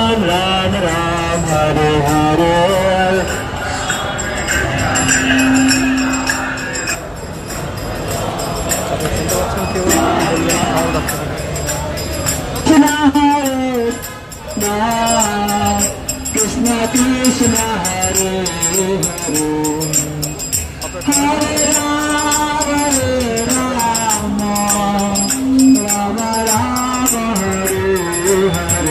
राम राम राम हरे हरे कृष्ण कृष्ण हरे हरे हरे राम राम राम हरे हरे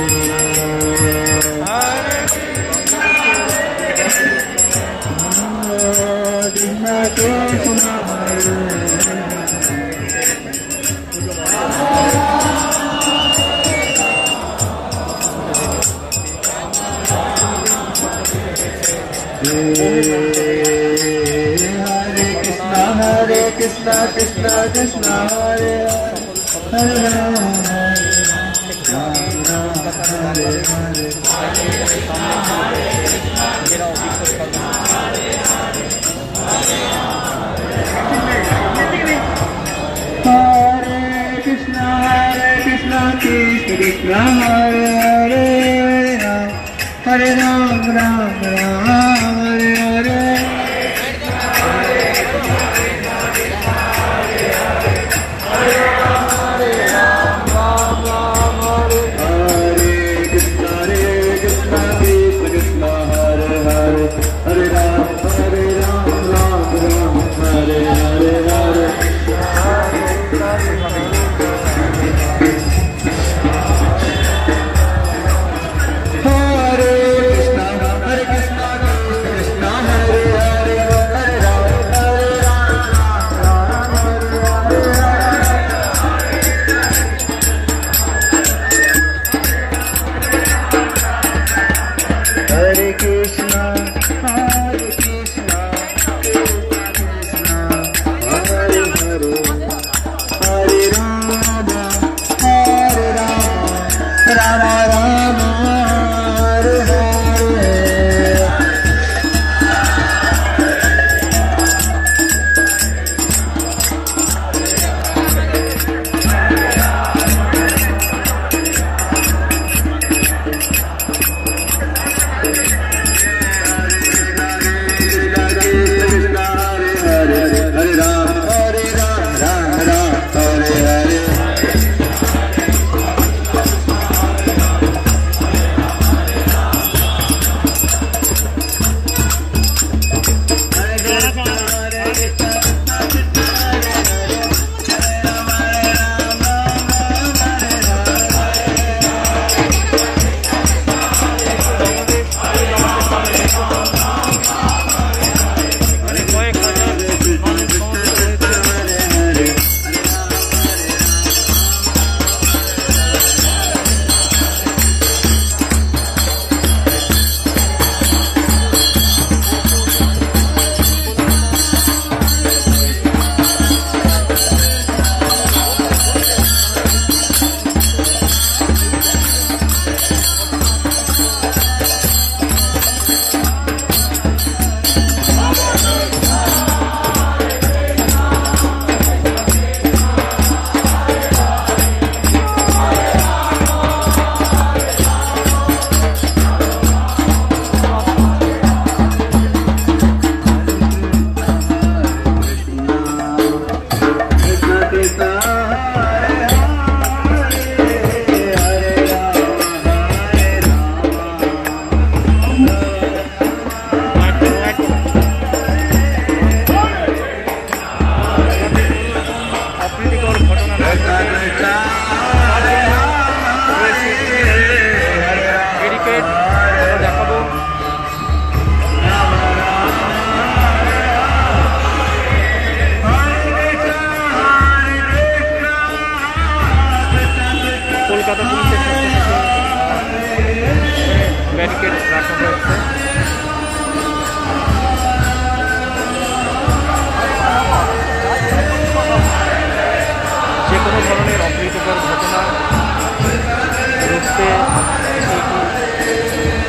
कृष्ण कृष्ण हरे Hare Krishna Krishna Krishna Hare Hare Rama Rama Hare Hare Hare Krishna Krishna Krishna Hare Hare Hare Rama Rama Hare Hare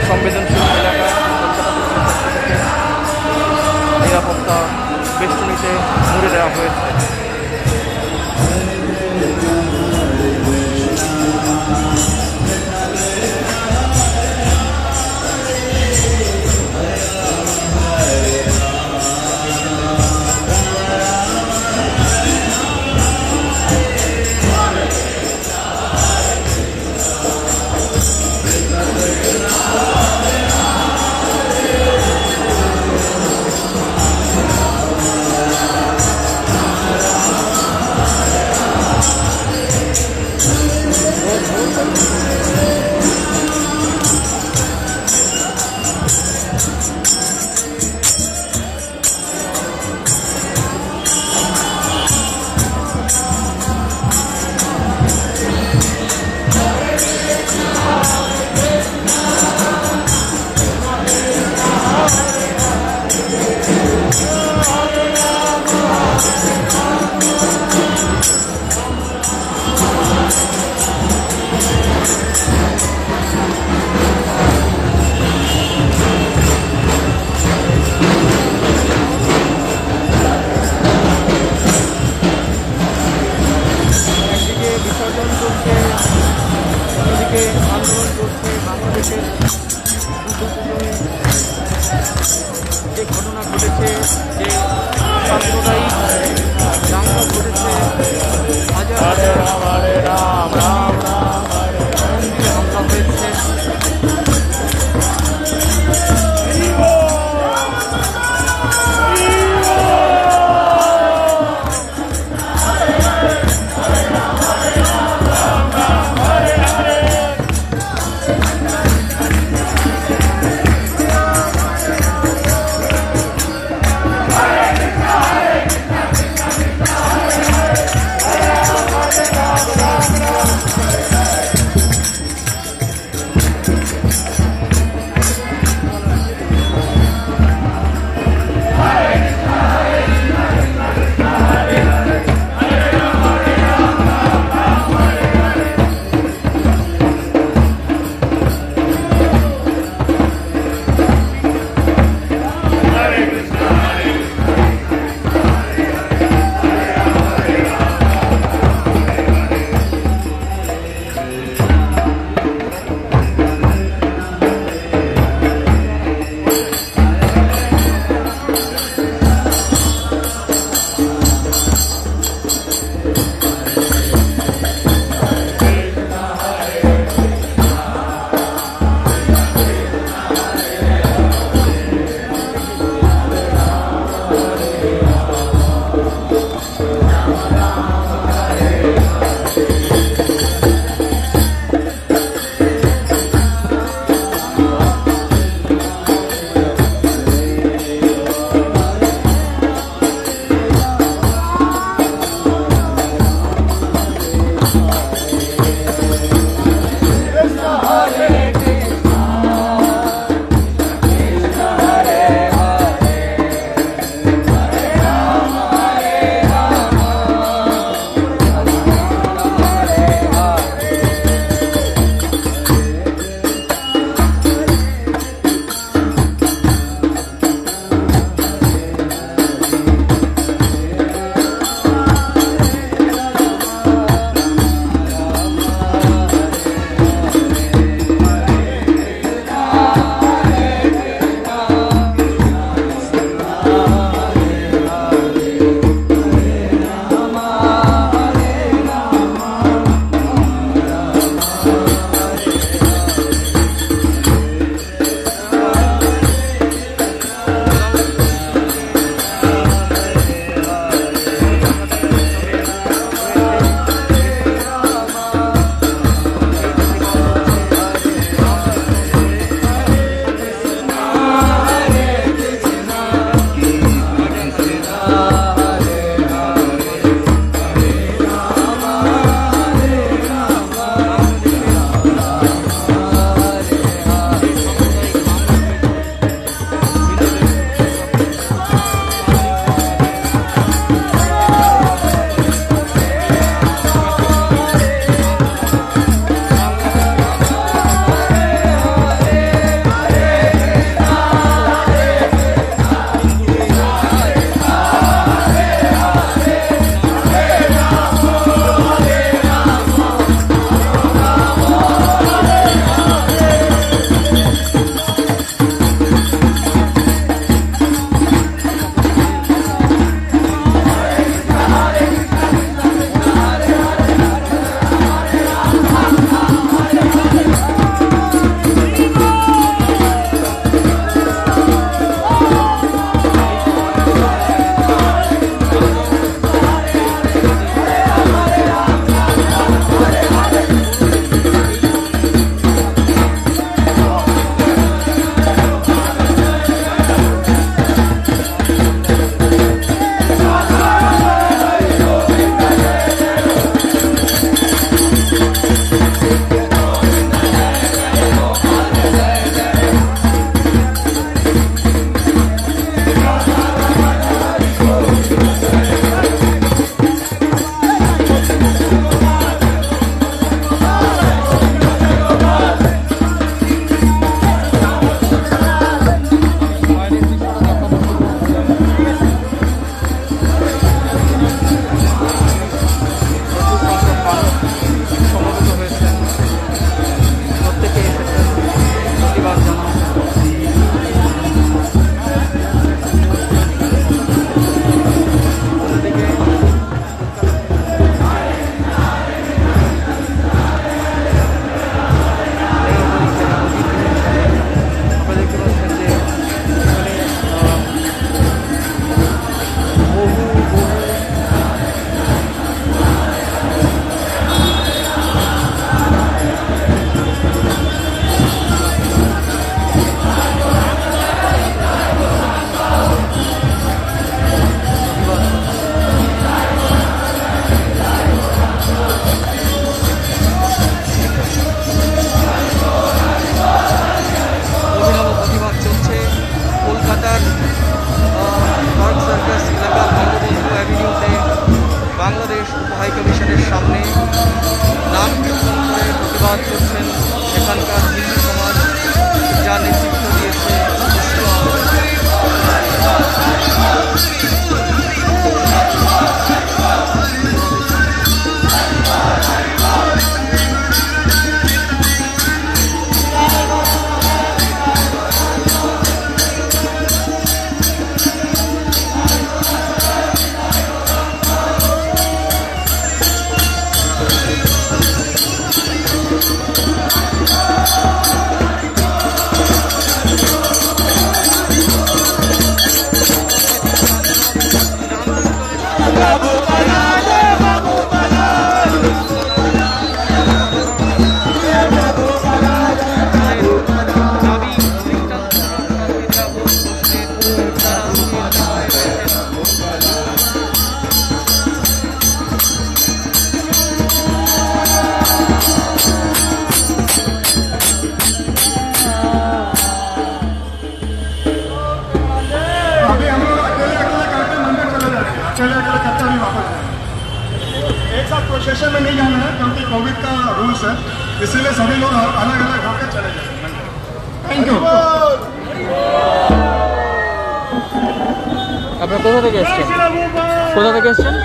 संवेदनशील एलाका निरापत्ता बेষ্টনীতে মুড়ে দেওয়া হয়েছে। বাংলাদেশের যে ঘটনা ঘটেছে, যে সাম্প্রদায়িক দাঙ্গা ঘটেছে, হাজার হাজার মন্দিরে হামলা হয়েছে। एक साथ प्रोसेशन में नहीं जाना है क्योंकि कोविड का रूल्स है, इसीलिए सभी लोग अलग अलग होकर चले जाएंगे। Thank you. আপনারা কোথা থেকে এসেছেন? কোথা থেকে এসেছেন?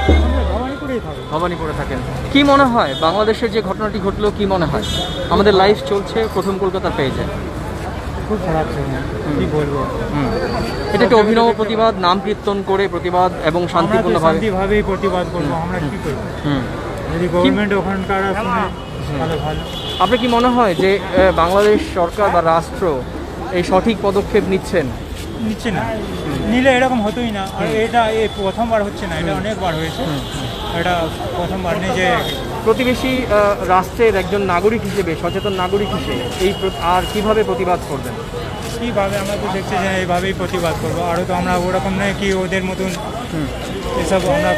ভবানীপুরে থাকেন। কি মনে হয় বাংলাদেশের যে ঘটনাটি ঘটলো, কি মনে হয়? আমাদের লাইভ চলছে প্রথম কলকাতার পেজে। খুব খারাপ ছিল, কি বলবো। এটা একটা অভিনব প্রতিবাদ, নাম কীর্তন করে প্রতিবাদ এবং শান্তিপূর্ণভাবে শান্তিভাবেই প্রতিবাদ করবো, আমরা কি করবো? যদি গভর্নমেন্ট ওখানকার শুনে তাহলে ভালো। আপনার কি মনে হয় যে বাংলাদেশ সরকার বা রাষ্ট্র এই সঠিক পদক্ষেপ নিচ্ছেন? নিচ্ছে না, নিলে এরকম হতোই না। আর এটা এই প্রথমবার হচ্ছে না, এটা অনেকবার হয়েছে, এটা প্রথমবার নেই। যে প্রতিবেশী রাষ্ট্রের একজন নাগরিক হিসেবে, সচেতন নাগরিক হিসেবে আর কিভাবে প্রতিবাদ করবেন? কীভাবে আমরা তো দেখছি যে এইভাবেই প্রতিবাদ করবো। আরও তো আমরা ওরকম নয় কি ওদের মতন এসব আমরা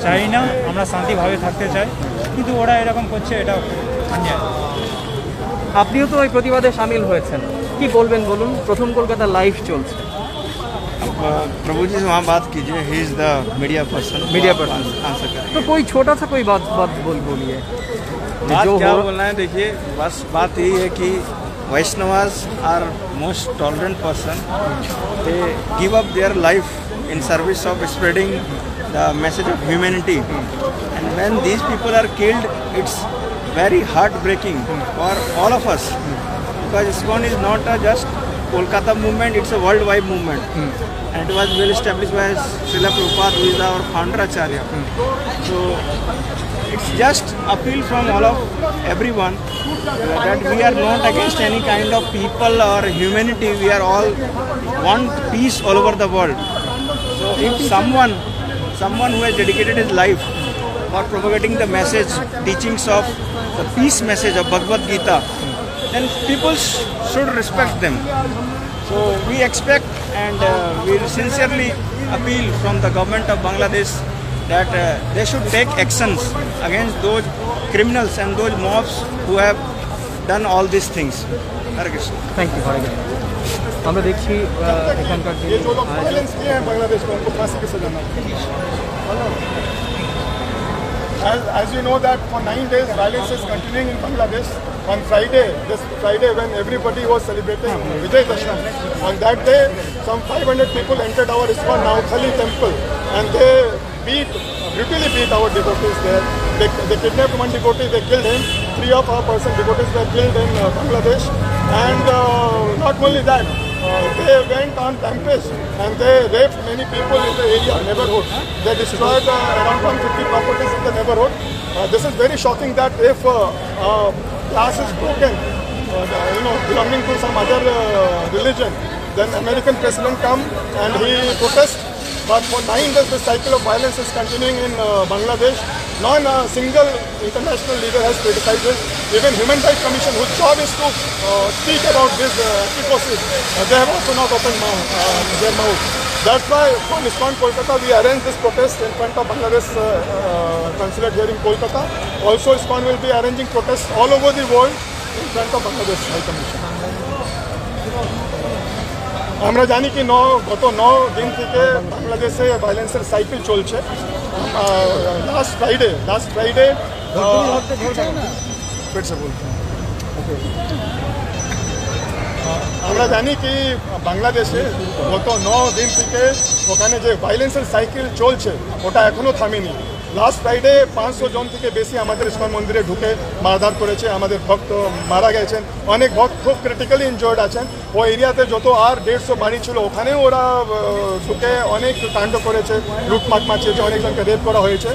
চাই না, আমরা শান্তিভাবে থাকতে চাই, কিন্তু ওরা এরকম করছে, এটা অন্যায়। আপনিও তো ওই প্রতিবাদে সামিল হয়েছেন, কি বলবেন বলুন? প্রথম কলকাতা লাইভ চলছে। प्रभु जी से वहाँ बात कीजिए, he is the media person. Answer करें। तो कोई छोटा सा कोई बात बोलिए। बात जो क्या हो बोलना है, देखिए बस बात यही है कि Vaishnavas are most tolerant person, they give up their life in service of spreading the message of humanity, and when these people are killed it's very heartbreaking for all of us, because ISKCON is not a just Kolkata movement, it's a worldwide movement, and it was well established by Srila Prabhupada, who is our founder Acharya. So it's just appeal from all of everyone that we are not against any kind of people or humanity, we are all one peace all over the world. So if someone who has dedicated his life for propagating the message, teachings of the peace message of Bhagavad Gita, then people should respect them. So we expect and we sincerely appeal from the government of Bangladesh that they should take actions against those criminals and those mobs who have done all these things. Hare Krishna. Thank you. আমরা দেখছি এখানকার যে ये जो लोग violence किए हैं बांग्लादेश में, उनको फांसी की सजा मिली। As you know that for 9 days violence is continuing in Bangladesh. On Friday, this Friday when everybody was celebrating Vijay Dashami, on that day some 500 people entered our ISKCON Navkhali temple and they brutally beat our devotees there. They kidnapped one devotee, they killed him. 3 of our devotees were killed in Bangladesh, and not only that, they went on rampage and they raped many people in the area, neighborhood. They destroyed around 150 properties in the neighborhood. This is very shocking that if glass is broken, belonging to some other religion, then American president come and he protests. But for 9 days, this cycle of violence is continuing in Bangladesh. Not a single international leader has criticized it. Even Human Rights Commission, whose job is to speak about this atrocities, they have also not opened their mouth. That's why from ISKCON Kolkata, we arranged this protest in front of Bangladesh consulate here in Kolkata. Also, ISKCON will be arranging protests all over the world in front of Bangladesh High Commission. আমরা জানি কি গত 9 দিন থেকে বাংলাদেশে ভায়োলেন্সের cycle চলছে। Last Friday আমরা জানি কি বাংলাদেশে গত 9 দিন থেকে ওখানে যে ভায়োলেন্সের সাইকেল চলছে ওটা এখনো থামেনি। লাস্ট ফ্রাইডে 500 জন থেকে বেশি আমাদের ইস্কন মন্দিরে ঢুকে মারধর করেছে, আমাদের ভক্ত মারা গেছেন, অনেক ভক্ত খুব ক্রিটিক্যালি ইনজয়ার্ড আছেন। ওই এরিয়াতে যত আর 150 বাড়ি ছিল ওখানেও ওরা ঢুকে অনেক কাণ্ড করেছে, লুটমাট মাচিয়েছে, অনেকজনকে রেপ করা হয়েছে।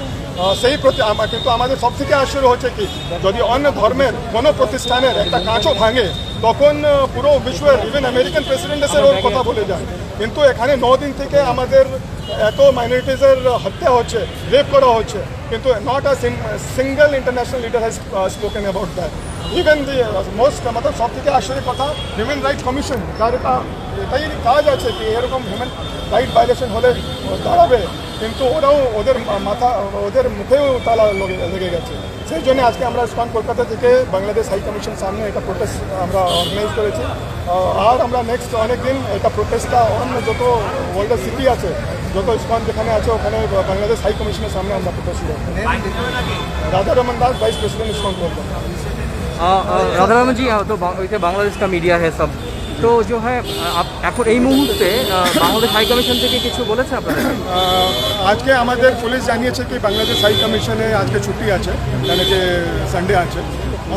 সেই প্রতি কিন্তু আমাদের সব থেকে আশ্চর্য হচ্ছে কি, যদি অন্য ধর্মের কোনো প্রতিষ্ঠানের একটা কাঁচও ভাঙে তখন পুরো বিশ্বের ইভেন আমেরিকান প্রেসিডেন্ট এসে ওর কথা বলে যায়। কিন্তু এখানে 9 দিন থেকে আমাদের এত মাইনরিটিজের হত্যা হচ্ছে, রেপ করা হচ্ছে, কিন্তু not a single international leader has spoken about that. Even the most মতলব সব থেকে আশ্চর্যের কথা, হিউম্যান রাইটস কমিশন, যার এটাই কাজ আছে কি এরকম হিউম্যান রাইট ভায়োলেশন হলে দাঁড়াবে, কিন্তু ওরাও ওদের মুখেও তালা লেগে গেছে। সেই জন্য আজকে আমরা ইসকন কলকাতা থেকে বাংলাদেশ হাই কমিশন সামনে এটা প্রোটেস্ট আমরা অর্গানাইজ করেছি। আর আমরা নেক্সট অনেক দিন এটা প্রোটেস্টটা অন্য যত ওয়ার্ল্ডের সিটি আছে, যত ইসকন যেখানে আছে ওখানে বাংলাদেশ হাই কমিশনের সামনে আমরা প্রোটেস্ট করব। Radha Raman Das, vice president ISKCON Kolkata. राधा रमन जी, तो बांग्लादेश का मीडिया है सब, तो जो है आप এখন এই মুহূর্তে বাংলাদেশ হাই কমিশন থেকে কিছু বলেছে আপনাদের? আজকে আমাদের পুলিশ জানিয়েছে কি বাংলাদেশ হাই কমিশনে আজকে ছুটি আছে, মানে যে সানডে আছে।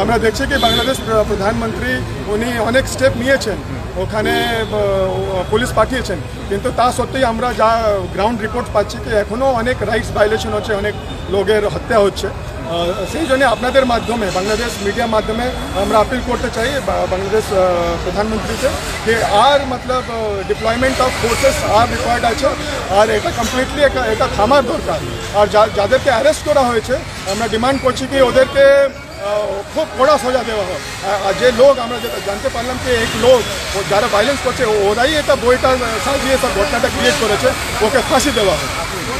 আমরা দেখছি কি বাংলাদেশ প্রধানমন্ত্রী উনি অনেক স্টেপ নিয়েছেন, ওখানে পুলিশ পাঠিয়েছেন, কিন্তু তা সত্ত্বেও আমরা যা গ্রাউন্ড রিপোর্ট পাচ্ছি কি এখনও অনেক রাইটস ভায়োলেশন হচ্ছে, অনেক লোকের হত্যা হচ্ছে। সেই জন্য আপনাদের মাধ্যমে, বাংলাদেশ মিডিয়ার মাধ্যমে আমরা আপিল করতে চাই বাংলাদেশ প্রধানমন্ত্রীকে যে আর মতলব deployment of forces are required আছে, আর এটা কমপ্লিটলি এটা থামার দরকার। আর যাদেরকে অ্যারেস্ট করা হয়েছে আমরা ডিমান্ড করছি কি ওদেরকে খুব কড়া সাজা দেওয়া হয়। আর যে লোক আমরা যেটা জানতে পারলাম কি এক লোক যারা ভায়োলেন্স করছে ওরাই এটা বইটা সাজিয়ে সব ঘটনাটা ক্রিয়েট করেছে, ওকে ফাঁসি দেওয়া হয়।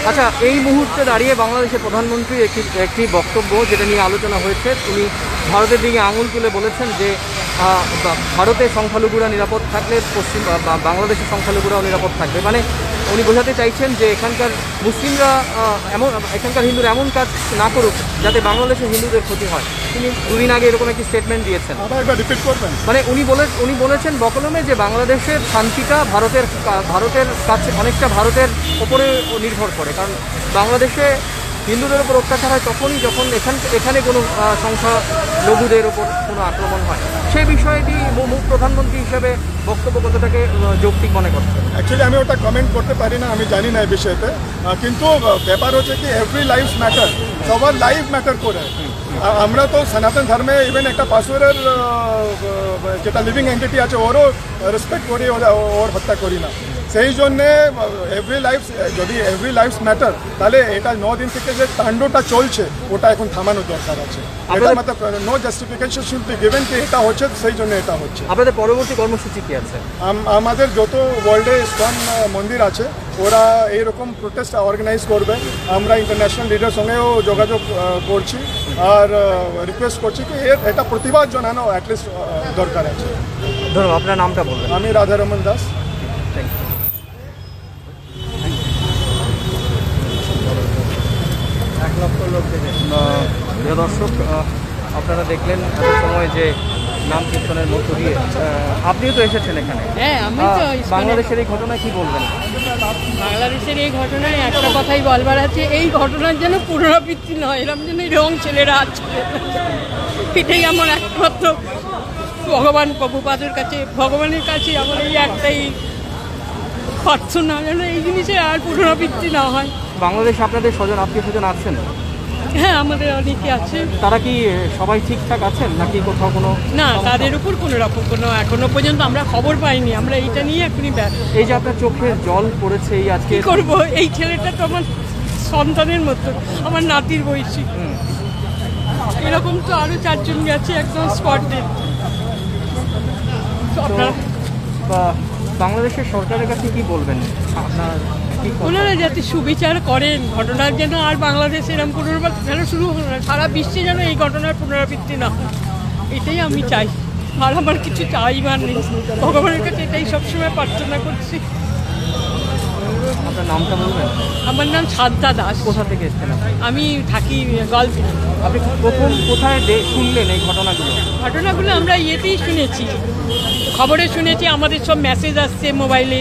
আচ্ছা, এই মুহূর্তে দাঁড়িয়ে বাংলাদেশের প্রধানমন্ত্রী একটি বক্তব্য যেটা নিয়ে আলোচনা হয়েছে, তিনি ভারতের দিকে আঙুল তুলে বলেছেন যে ভারতের সংখ্যালঘুরা নিরাপদ থাকলে বাংলাদেশের সংখ্যালঘুরাও নিরাপদ থাকবে। মানে উনি বোঝাতে চাইছেন যে এখানকার মুসলিমরা এখানকার হিন্দুরা এমন কাজ না করুক যাতে বাংলাদেশের হিন্দুদের ক্ষতি হয়। তিনি দুদিন আগে এরকম একটি স্টেটমেন্ট দিয়েছেন। মানে উনি বলেছেন বকলমে যে বাংলাদেশের শান্তিটা ভারতের কাছে অনেকটা ভারতের ওপরে নির্ভর করে, কারণ বাংলাদেশে হিন্দুদের উপর অত্যাচার হয় তখনই যখন এখানে কোনো সংখ্যালঘুদের ওপর কোনো আক্রমণ হয়। সেই বিষয়টি প্রধানমন্ত্রী হিসেবে বক্তব্য কতটাকে যৌক্তিক মনে করছেন? অ্যাকচুয়ালি আমি ওটা কমেন্ট করতে পারি না, আমি জানি না এই বিষয়তে, কিন্তু ব্যাপার হচ্ছে কি এভরি লাইফ ম্যাটার, সবার লাইফ ম্যাটার করে। আমরা তো সনাতন ধর্মে ইভেন একটা পাশুরের যেটা লিভিং এন্টিটি আছে ওরও রেসপেক্ট করি, ওর হত্যা করি না। সেই জন্যে যদি এভরি লাইফ ম্যাটার, তাহলে এটা 9 দিন থেকে যে তাণ্ডবটা চলছে ওটা এখন থামানোর দরকার আছে। এটা মতলব no justification should be given কি এটা হচ্ছে, সেই জন্য এটা হচ্ছে। আপনাদের পরবর্তী কর্মসূচি কি আছে? আমাদের যত ওয়ার্ল্ডে ইসকন মন্দির আছে ওরা এইরকম প্রোটেস্ট অর্গানাইজ করবে। আমরা ইন্টারন্যাশনাল লিডার সঙ্গেও যোগাযোগ করছি আর রিকোয়েস্ট করছি কি এটা প্রতিবাদ জানানো অ্যাটলিস্ট দরকার আছে। ধন্যবাদ। আপনার নামটা বলবেন? আমি রাধা রমন দাস। প্রিয় দর্শক, আপনারা দেখলেন সময় যে নাম কীর্তনের মধ্য দিয়ে আপনিও তো এসেছেন এখানে। হ্যাঁ, আমি তো বাংলাদেশের এই ঘটনা কি বলবেন? বাংলাদেশের এই ঘটনায় একটা কথাই বলবার আছে, এই ঘটনার যেন পুনরাবৃত্তি নয়, এরকম যেন রং ছেলেরা আছে, এটাই আমার একমাত্র ভগবান প্রভুপাদের কাছে, ভগবানের কাছে আমার এই একটাই প্রার্থনা যেন এই জিনিসের আর পুনরাবৃত্তি না হয়। বাংলাদেশে আপনাদের স্বজন আত্মীয় স্বজন আছেন? হ্যাঁ, আমাদের অনেকে আছে। তারা কি সবাই ঠিকঠাক আছেন নাকি কোথাও কোনো? না, তাদের উপর কোনো রকম কোনো এখনো পর্যন্ত আমরা খবর পাইনি। আমরা এইটা নিয়ে এখনই এই যে আপনার চোখে জল পড়েছে এই আজকে, কি করবো? এই ছেলেটা তো আমার সন্তানের মতো, আমার নাতির বয়সী। এরকম তো আরো 4 জন গেছে একদম স্পট ডেড। বাংলাদেশের সরকারের কাছে কি বলবেন আপনার? ওনারা যাতে সুবিচার করেন, ঘটনার যেন আর বাংলাদেশে এরকম পুনরাবৃত্তি যেন শুরু হলো না, সারা বিশ্বে যেন এই ঘটনার পুনরাবৃত্তি না হয়, এটাই আমি চাই। আর আমার কিছু চাইবার নেই, ভগবানের কাছে এটাই সবসময় প্রার্থনা করছি। আপনার নামটা বলবেন? আমার নাম শান্তা দাস। কোথা থেকে এসেছেন? আমি থাকি গল্প। আপনি প্রথম কোথায় শুনলেন এই ঘটনাগুলো? ঘটনাগুলো আমরা ইয়েতেই শুনেছি, খবরে শুনেছি, আমাদের সব মেসেজ আসছে মোবাইলে।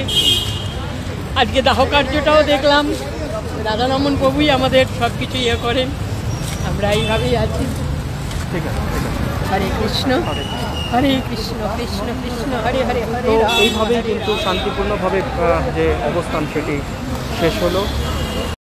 আজকে দাহ কার্যটাও দেখলাম, রাধারমন প্রভুই আমাদের সব কিছু ইয়ে করেন, আমরা এইভাবেই আছি। ঠিক আছে, ঠিক আছে। হরে কৃষ্ণ হরে কৃষ্ণ কৃষ্ণ কৃষ্ণ হরে হরে হরে। এইভাবেই কিন্তু শান্তিপূর্ণভাবে যে অবস্থান সেটি শেষ হলো।